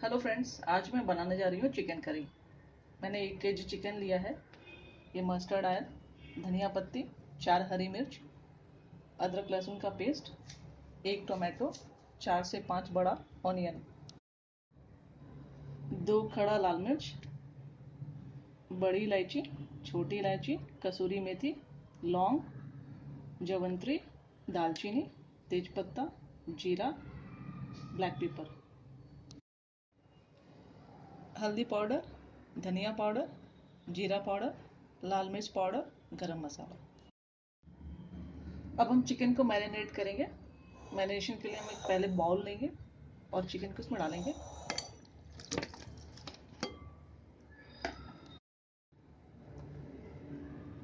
Hello friends, आज मैं बनाने जा रही हूँ चिकन करी। मैंने 1 केजी चिकन लिया है। ये मस्टर्ड ऑयल, धनिया पत्ती, 4 हरी मिर्च, अदरक लहसुन का पेस्ट, 1 टोमेटो, 4 से 5 बड़ा ऑनियन, 2 खड़ा लाल मिर्च, बड़ी इलायची, छोटी इलायची, कसूरी मेथी, लौंग, जवंत्री, दालचीनी, तेजपत्ता, जीरा, ब्लैक पेपर, हल्दी पाउडर, धनिया पाउडर, जीरा पाउडर, लाल मिर्च पाउडर, गरम मसाला। अब हम चिकन को मैरिनेट करेंगे। मैरिनेशन के लिए हम एक पहले बाउल लेंगे और चिकन को इसमें डालेंगे।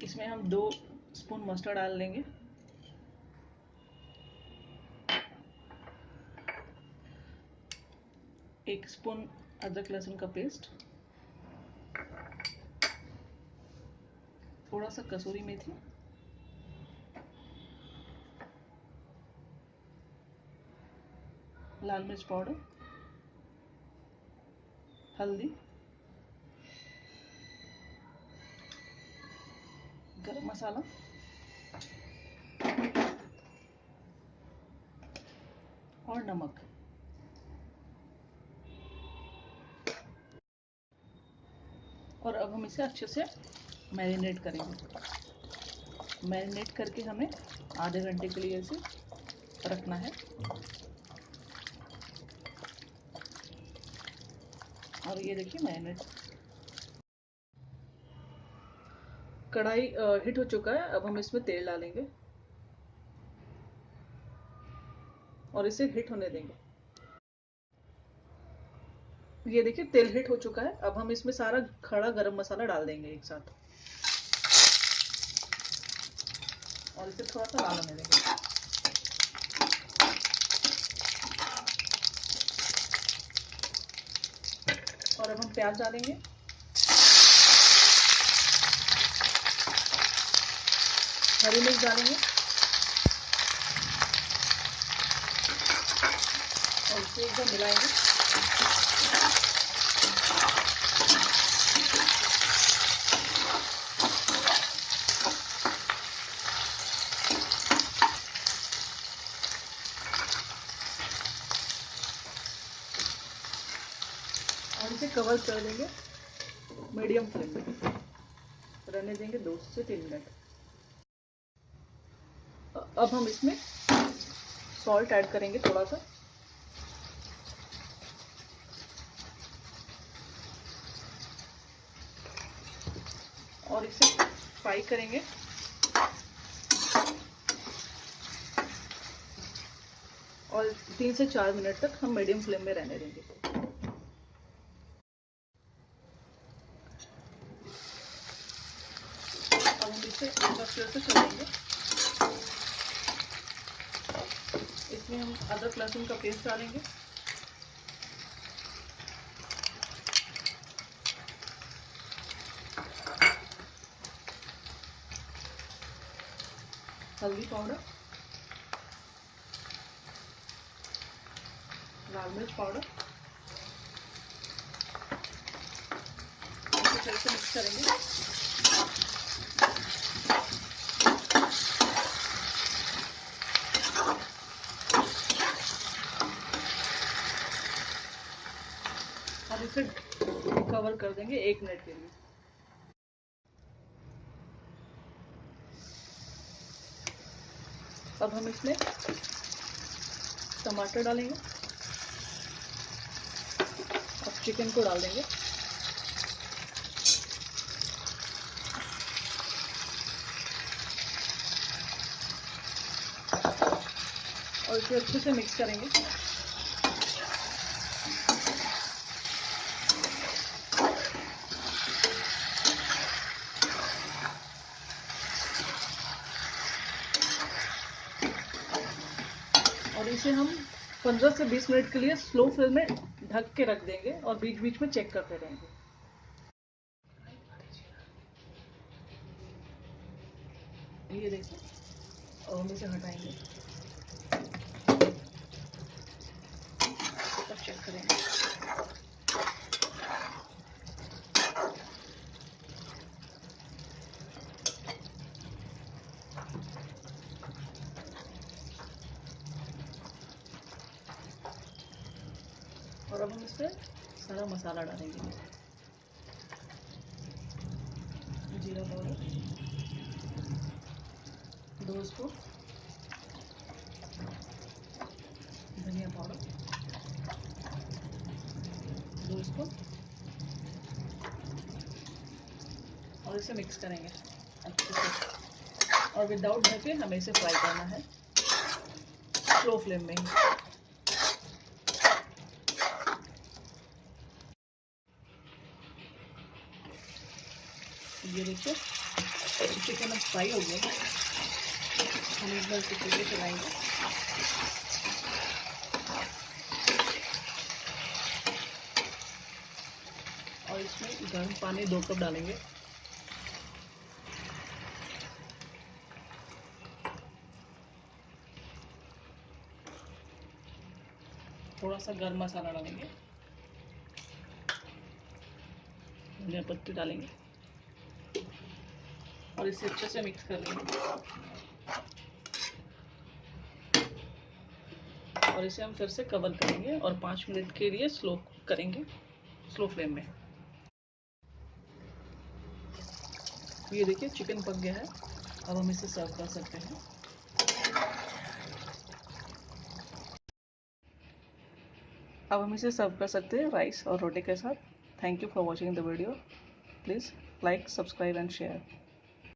इसमें हम 2 स्पून मस्टर्ड ऑयल लेंगे, 1 स्पून अदरक लहसुन का पेस्ट, थोड़ा सा कसूरी मेथी, लाल मिर्च पाउडर, हल्दी, गरम मसाला और नमक। और अब हम इसे अच्छे से मैरिनेट करेंगे। मैरिनेट करके हमें आधे घंटे के लिए इसे रखना है। और ये देखिए मैरिनेट, कढ़ाई हिट हो चुका है। अब हम इसमें तेल डालेंगे और इसे हिट होने देंगे। ये देखिए तेल हिट हो चुका है। अब हम इसमें सारा खड़ा गरम मसाला डाल देंगे एक साथ और इसे थोड़ा सा लाल होने देंगे। और अब हम प्याज डालेंगे, हरी मिर्च डालेंगे और इसे एकदम मिलाएंगे। और इसे कवर कर देंगे, मीडियम फ्लेम पे रहने देंगे 2 से 3 मिनट। अब हम इसमें सॉल्ट ऐड करेंगे थोड़ा सा, और इसे फ्राई करेंगे और 3 से 4 मिनट तक हम मीडियम फ्लेम में रहने देंगे। अब हम इसे फिर से चलाएंगे। इसमें हम अदरक लहसुन का पेस्ट डालेंगे, हल्दी पाउडर, लाल मिर्च पाउडर, इसे फिर से मिक्स करेंगे। और इसे कवर कर देंगे 1 मिनट के लिए। अब हम इसमें टमाटर डालेंगे और चिकन को डाल देंगे और इसे अच्छे से मिक्स करेंगे। और इसे हम 15 से 20 मिनट के लिए स्लो फ्लेम में ढक के रख देंगे और बीच बीच में चेक करते रहेंगे। ये देखिए, और हम इसे हटाएंगे और चेक करेंगे। और अब हम इसमें सारा मसाला डालेंगे। जीरा पाउडर 2 स्पून, धनिया पाउडर 2 स्पून, और इसे मिक्स करेंगे अच्छे से। और विदाउट ढके हमें इसे फ्राई करना है स्लो फ्लेम में ही। ये देखिए चिकन अब फ्राई हो गया है। हम एक बार इसे फिर से चलाएंगे। और इसमें गर्म पानी 2 कप डालेंगे। थोड़ा सा गरम मसाला डालेंगे, धनिया पत्ती डालेंगे और इसे अच्छे से मिक्स कर लेंगे। और इसे हम फिर से कवर करेंगे और 5 मिनट के लिए स्लो करेंगे, स्लो फ्लेम में। ये देखिए चिकन पक गया है। अब हम इसे सर्व कर सकते हैं। अब हम इसे सर्व कर सकते हैं राइस और रोटी के साथ। Thank you for watching the video. Please like, subscribe and share.